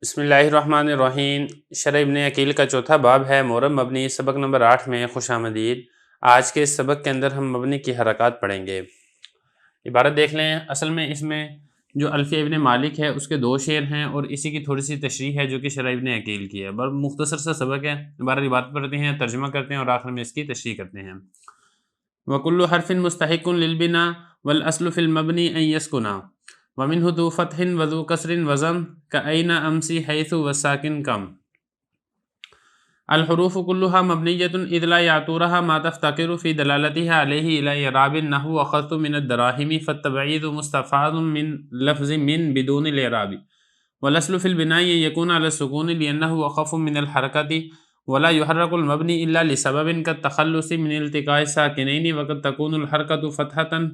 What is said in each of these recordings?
بسم اللہ الرحمن الرحیم۔ شرح ابن عقیل کا چوتھا باب ہے معرب مبنی، سبق نمبر 8 میں خوش آمدید۔ آج کے اس سبق کے اندر ہم مبنی کی حرکات پڑھیں گے۔ عبارت دیکھ لیں، اصل میں اس میں جو الفیہ ابن مالک ہے اس کے 2 شعر ہیں اور اسی کی تھوڑی سی تشریح ہے جو کہ شرح ابن عقیل کی ہے۔ بڑا مختصر سا سبق ہے، عبارت پڑھتے ہیں، ترجمہ کرتے ہیں اور آخر میں اس کی تشریح کرتے ہیں۔ وَكُلُّ حَرْفٍ مُسْتَحِقٌ لِلْبِنَاءِ وَالْأَصْلُ فِي الْمَبْنِ أَنْ يَسْكُنَ وَمِنْهُ ذُو فَتْحٍ وَذُو كَسْرٍ وَضَمٍ كَأَيْنَ أَمْسِ حَيْثُ وَالسَّاكِنِ كَمْ۔ الحروف كلها مبنية إذ لا يعتورها ما تفتقر في دلالتها عليه إلى إعراب النحو أخذت من الدراهم فالتبعيض مستفاد من لفظ من بدون الإعراب والأصل في البناء يكون على السكون لأنه أخف من الحركة ولا يحرك المبني إلا لسبب كالتخلص من التقاء الساكنين وقد تكون الحركة فتحة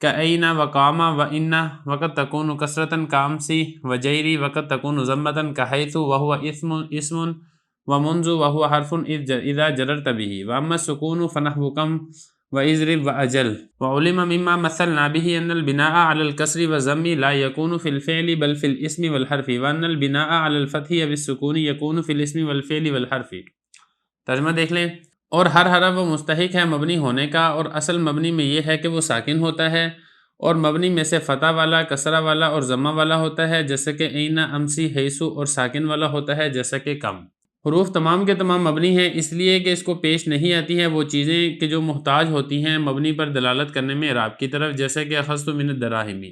كأين وقام وإن وقد تكون كسرة كأمس وجيري وقد تكون ضمة كحيث وهو اسم ومنذ وهو حرف إذا جررت به وأما السكون فنحو كم وإذرب وأجل وعلم مما مثلنا به أن البناء على الكسر والضم لا يكون في الفعل بل في الاسم والحرف وأن البناء على الفتح بالسكون يكون في الاسم والفعل والحرف۔ ترجمہ دیکھ لیں، اور ہر حرف وہ مستحق ہے مبنی ہونے کا، اور اصل مبنی میں یہ ہے کہ وہ ساکن ہوتا ہے، اور مبنی میں سے فتح والا، کسرہ والا اور ضمہ والا ہوتا ہے جیسا کہ اینا، امسی، حیثو، اور ساکن والا ہوتا ہے جیسا کہ کم۔ حروف تمام کے تمام مبنی ہیں اس لیے کہ اس کو پیش نہیں آتی ہیں وہ چیزیں کہ جو محتاج ہوتی ہیں مبنی پر دلالت کرنے میں اعراب کی طرف، جیسے کہ اخذت من الدراہم۔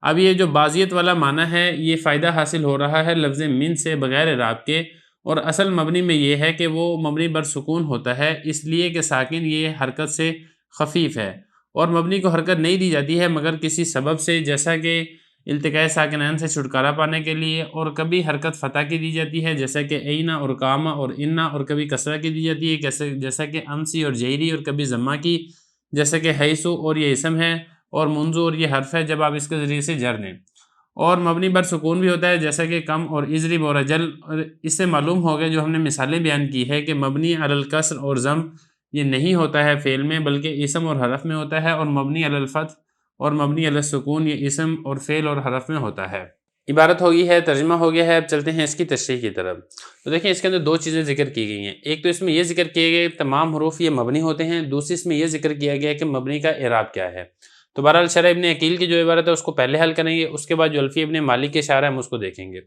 اب یہ جو بازیت والا معنی ہے یہ فائدہ حاصل ہو رہا ہے لفظ من سے بغیر اعراب کے، اور اصل مبنی میں یہ ہے کہ وہ مبنی بر سکون ہوتا ہے اس لیے کہ ساکن یہ حرکت سے خفیف ہے، اور مبنی کو حرکت نہیں دی جاتی ہے مگر کسی سبب سے، جیسا کہ التقاء ساکنین سے چھٹکارا پانے کے لیے، اور کبھی حرکت فتح کی دی جاتی ہے جیسا کہ اینا اور کاما اور انا، اور کبھی کسرہ کی دی جاتی ہے جیسا کہ امسی اور جیری، اور کبھی ضمہ کی جیسا کہ حیثو، اور یہ اسم ہے، اور منذو، اور یہ حرف ہے جب آپ اس کے ذریعے سے جر دیں، اور مبنی بر سکون بھی ہوتا ہے جیسا کہ کم اور اضرب اور اجل۔ اور اس سے معلوم ہو گیا جو ہم نے مثالیں بیان کی ہے کہ مبنی علی الکسر اور ضم یہ نہیں ہوتا ہے فعل میں بلکہ اسم اور حرف میں ہوتا ہے، اور مبنی علی الفتح اور مبنی علی السکون یہ اسم اور فعل اور حرف میں ہوتا ہے۔ عبارت ہو گئی ہے، ترجمہ ہو گیا ہے، اب چلتے ہیں اس کی تشریح کی طرف۔ تو دیکھیں اس کے اندر 2 چیزیں ذکر کی گئی ہیں، ایک تو اس میں یہ ذکر کیے گئے تمام حروف یہ مبنی ہوتے ہیں، دوسری اس میں یہ ذکر کیا گیا کہ مبنی کا اعراب کیا ہے۔ تو بہرحال شرح ابن عقیل کی جو عبارت ہے اس کو پہلے حل کریں گے، اس کے بعد جو الفیہ ابن مالک کے اشارہ ہے ہم اس کو دیکھیں گے۔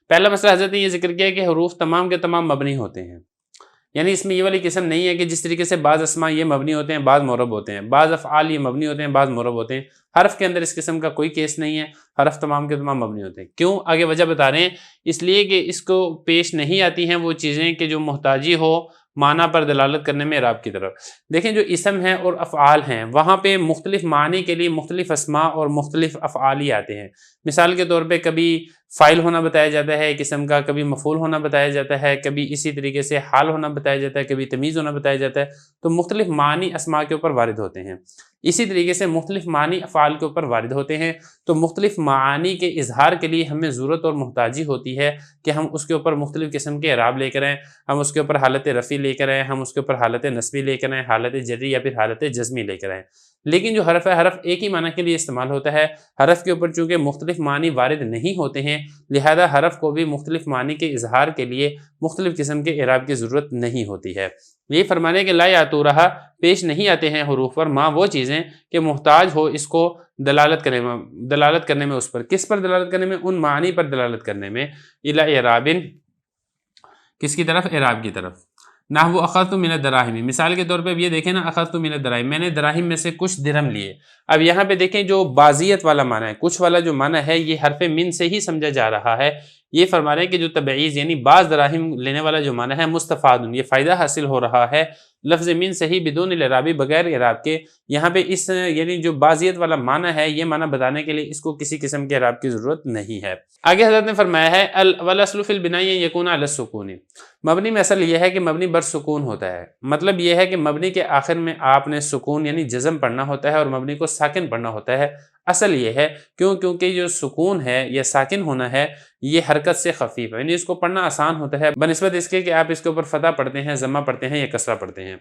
پہلا مسئلہ حضرت نے یہ ذکر کیا کہ حروف تمام کے تمام مبنی ہوتے ہیں، یعنی اس میں یہ والی قسم نہیں ہے کہ جس طریقے سے بعض اسماء یہ مبنی ہوتے ہیں بعض معرب ہوتے ہیں، بعض افعال یہ مبنی ہوتے ہیں بعض معرب ہوتے ہیں۔ حرف کے اندر اس قسم کا کوئی کیس نہیں ہے، حرف تمام کے تمام مبنی ہوتے ہیں۔ کیوں؟ آگے وجہ بتا رہے ہیں، اس لیے کہ اس کو پیش نہیں آتی ہیں وہ چیزیں کہ جو محتاجی ہو معنی پر دلالت کرنے میں اعراب کی طرف۔ دیکھیں جو اسم ہیں اور افعال ہیں وہاں پہ مختلف معنی کے لیے مختلف اسماء اور مختلف افعال ہی آتے ہیں۔ مثال کے طور پہ کبھی فاعل ہونا بتایا جاتا ہے ایک اسم کا، کبھی مفعول ہونا بتایا جاتا ہے، کبھی اسی طریقے سے حال ہونا بتایا جاتا ہے، کبھی تمیز ہونا بتایا جاتا ہے، تو مختلف معنی اسماء کے اوپر وارد ہوتے ہیں۔ اسی طریقے سے مختلف معنی افعال کے اوپر وارد ہوتے ہیں، تو مختلف معانی کے اظہار کے لیے ہمیں ضرورت اور محتاجی ہوتی ہے کہ ہم اس کے اوپر مختلف قسم کے اعراب لے کر آئیں، ہم اس کے اوپر حالت رفع لے کر آئیں، ہم اس کے اوپر حالت نصبی لے کر آئیں، حالت جری یا پھر حالت جزمی لے کر آئیں۔ لیکن جو حرف ہے حرف ایک ہی معنی کے لیے استعمال ہوتا ہے، حرف کے اوپر چونکہ مختلف معنی وارد نہیں ہوتے ہیں لہذا حرف کو بھی مختلف معنی کے اظہار کے لیے مختلف قسم کے اعراب کی ضرورت نہیں ہوتی ہے۔ یہ فرمانے کہ لا یاتورہا پیش نہیں آتے ہیں حروف پر ماں وہ چیزیں کہ محتاج ہو اس کو دلالت کرنے میں اس پر، کس پر دلالت کرنے میں؟ ان معنی پر دلالت کرنے میں، الی اعراب، کس کی طرف؟ اعراب کی طرف۔ نحو اخذت من الدراہم، مثال کے طور پہ اب یہ دیکھیں نا، اخذت من الدراہم میں نے دراہم میں سے کچھ درہم لیے۔ اب یہاں پہ دیکھیں جو بازیت والا معنی ہے، کچھ والا جو معنی ہے یہ حرف من سے ہی سمجھا جا رہا ہے۔ یہ فرما رہے ہیں کہ جو تبعیض یعنی بعض دراہم لینے والا جو معنی ہے مستفاد، یہ فائدہ حاصل ہو رہا ہے لفظ من سے ہی بدون الاعرابی بغیر اعراب کے۔ یہاں پہ اس یعنی جو بازیت والا معنی ہے یہ معنی بتانے کے لیے اس کو کسی قسم کے اعراب کی ضرورت نہیں ہے۔ آگے حضرت نے فرمایا ہے والاصل فی البناء یکون علی السکون، مبنی میں اصل یہ ہے کہ مبنی بر سکون ہوتا ہے، مطلب یہ ہے کہ مبنی کے آخر میں آپ نے سکون یعنی جزم پڑھنا ہوتا ہے اور مبنی کو ساکن پڑھنا ہوتا ہے۔ اصل یہ ہے کیونکہ جو سکون ہے یا ساکن ہونا ہے یہ حرکت سے خفیف ہے، یعنی اس کو پڑھنا آسان ہوتا ہے بنسبت اس کے کہ آپ اس کے اوپر فتح پڑھتے ہیں، ضمہ پڑھتے ہیں یا کسرہ پڑھتے ہیں۔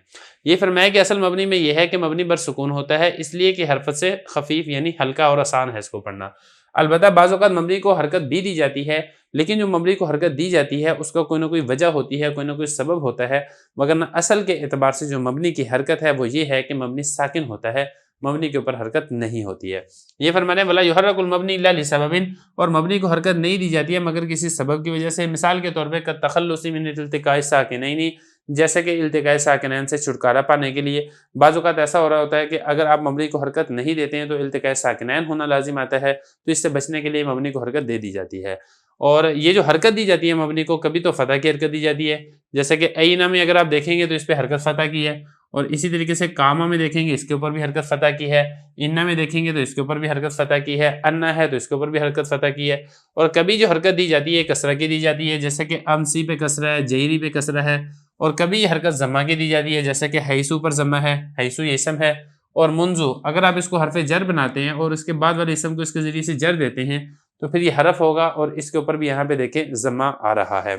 یہ فرمایا کہ اصل مبنی میں یہ ہے کہ مبنی بر سکون ہوتا ہے اس لیے کہ حرکت سے خفیف یعنی ہلکا اور آسان ہے اس کو پڑھنا۔ البتہ بعض اوقات مبنی کو حرکت بھی دی جاتی ہے، لیکن جو مبنی کو حرکت دی جاتی ہے اس کا کوئی نہ کوئی وجہ ہوتی ہے، کوئی نہ کوئی سبب ہوتا ہے، وگرنہ اصل کے اعتبار سے جو مبنی کی حرکت ہے وہ یہ ہے کہ مبنی ساکن ہوتا ہے، مبنی کے اوپر حرکت نہیں ہوتی ہے۔ یہ فرمانے ولا یحرک المبنی الا لسبب، اور مبنی کو حرکت نہیں دی جاتی ہے مگر کسی سبب کی وجہ سے، مثال کے طور پہ کالتخلص من التقاء الساکنین، جیسے کہ التقاء ساکنین سے چھٹکارا پانے کے لیے۔ بعض اوقات ایسا ہو رہا ہوتا ہے کہ اگر آپ مبنی کو حرکت نہیں دیتے ہیں تو التقاء ساکنین ہونا لازم آتا ہے، تو اس سے بچنے کے لیے مبنی کو حرکت دے دی جاتی ہے۔ اور یہ جو حرکت دی جاتی ہے مبنی کو، کبھی تو فتح کی حرکت دی جاتی ہے، جیسے کہ اینا میں اگر آپ دیکھیں گے تو اس پہ حرکت فتح کی ہے، اور اسی طریقے سے کاما میں دیکھیں گے اس کے اوپر بھی حرکت فتح کی ہے، انا میں دیکھیں گے تو اس کے اوپر بھی حرکت فتح کی ہے، انا ہے تو اس کے اوپر بھی حرکت فتح کی ہے۔ اور کبھی جو حرکت دی جاتی ہے کسرہ کی دی جاتی ہے، جیسے کہ امسی پہ کسرہ ہے، جیری پہ کسرہ ہے، اور کبھی یہ حرکت ضمہ کی دی جاتی ہے، جیسے کہ حیثو پر ضمہ ہے، حیثو یہ اسم ہے، اور منذو اگر آپ اس کو حرف جر بناتے ہیں اور اس کے بعد والے اسم کو اس کے ذریعے سے جر دیتے ہیں تو پھر یہ حرف ہوگا، اور اس کے اوپر بھی یہاں پہ دیکھیں ضمہ آ رہا ہے۔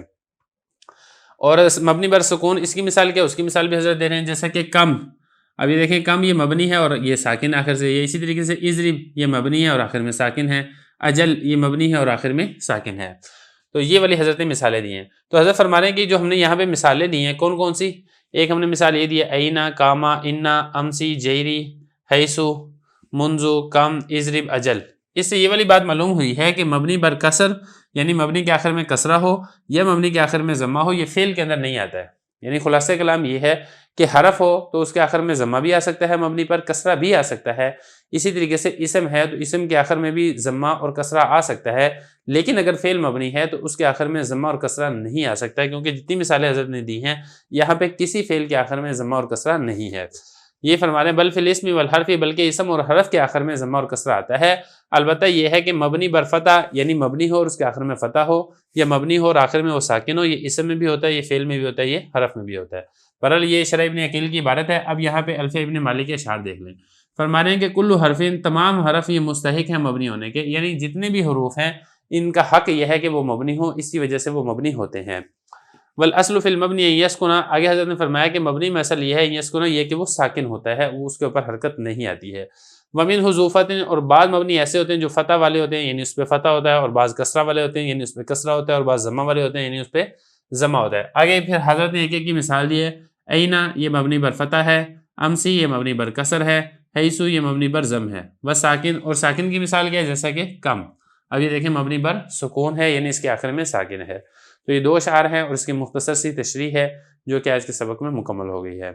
اور مبنی بر سکون، اس کی مثال کیا، اس کی مثال بھی حضرت دے رہے ہیں، جیسا کہ کم، اب یہ دیکھیں کم یہ مبنی ہے اور یہ ساکن آخر سے، یہ اسی طریقے سے اضرب یہ مبنی ہے اور آخر میں ساکن ہے، اجل یہ مبنی ہے اور آخر میں ساکن ہے۔ تو یہ والی حضرت نے مثالیں دی ہیں۔ تو حضرت فرما رہے ہیں کہ جو ہم نے یہاں پہ مثالیں دی ہیں کون کون سی، ایک ہم نے مثال یہ دی ہے اینا، کاما، انا، امسی، جیری، حیثو، منذو، کم، اضرب، اجل۔ اس سے یہ والی بات معلوم ہوئی ہے کہ مبنی بر کسر یعنی مبنی کے آخر میں کسرہ ہو یا مبنی کے آخر میں ضمہ ہو، یہ فعل کے اندر نہیں آتا ہے۔ یعنی خلاصہ کلام یہ ہے کہ حرف ہو تو اس کے آخر میں ضمہ بھی آ سکتا ہے، مبنی پر کسرہ بھی آ سکتا ہے، اسی طریقے سے اسم ہے تو اسم کے آخر میں بھی ضمہ اور کسرہ آ سکتا ہے، لیکن اگر فعل مبنی ہے تو اس کے آخر میں ضمہ اور کسرہ نہیں آ سکتا ہے، کیونکہ جتنی مثالیں حضرت نے دی ہیں یہاں پہ کسی فعل کے آخر میں ضمہ اور کسرہ نہیں ہے۔ یہ فرما رہے ہیں بل فی الاسم والحرف، بلکہ اسم اور حرف کے آخر میں ضمہ اور کسرہ آتا ہے، البتہ یہ ہے کہ مبنی بر فتح یعنی مبنی ہو اور اس کے آخر میں فتح ہو، یا مبنی ہو اور آخر میں وہ ساکن ہو، یہ اسم میں بھی ہوتا ہے، یہ فعل میں بھی ہوتا ہے، یہ حرف میں بھی ہوتا ہے۔ بہرحال یہ شرح ابن عقیل کی عبارت ہے۔ اب یہاں پہ الفیہ ابن مالک کے اشعار دیکھ لیں، فرما رہے ہیں کہ کل حرفین، تمام حرف یہ مستحق ہیں مبنی ہونے کے، یعنی جتنے بھی حروف ہیں ان کا حق یہ ہے کہ وہ مبنی ہوں، اسی وجہ سے وہ مبنی ہوتے ہیں۔ والاصل فی المبنی یسکن، آگے حضرت نے فرمایا کہ مبنی میں اصل یہ ہے یسکن، یہ کہ وہ ساکن ہوتا ہے، وہ اس کے اوپر حرکت نہیں آتی ہے۔ ومن حذوفۃ، اور بعض مبنی ایسے ہوتے ہیں جو فتح والے ہوتے ہیں یعنی اس پہ فتح ہوتا ہے، اور بعض کسرہ والے ہوتے ہیں یعنی اس پہ کسرہ ہوتا ہے، اور بعض ضمہ والے ہوتے ہیں یعنی اس پہ ضمہ ہوتا ہے۔ آگے پھر حضرت نے ایک ایک کی مثال دی ہے، اینا یہ مبنی بر فتح ہے، امسی یہ مبنی بر کسر ہے، حیثو یہ مبنی بر ضم ہے، بس ساکن، اور ساکن کی مثال کیا ہے، جیسا کہ کم، اب یہ دیکھیں مبنی بر سکون ہے یعنی اس کے آخر میں ساکن ہے۔ تو یہ دو اشعار ہیں اور اس کی مختصر سی تشریح ہے جو کہ آج کے سبق میں مکمل ہو گئی ہے۔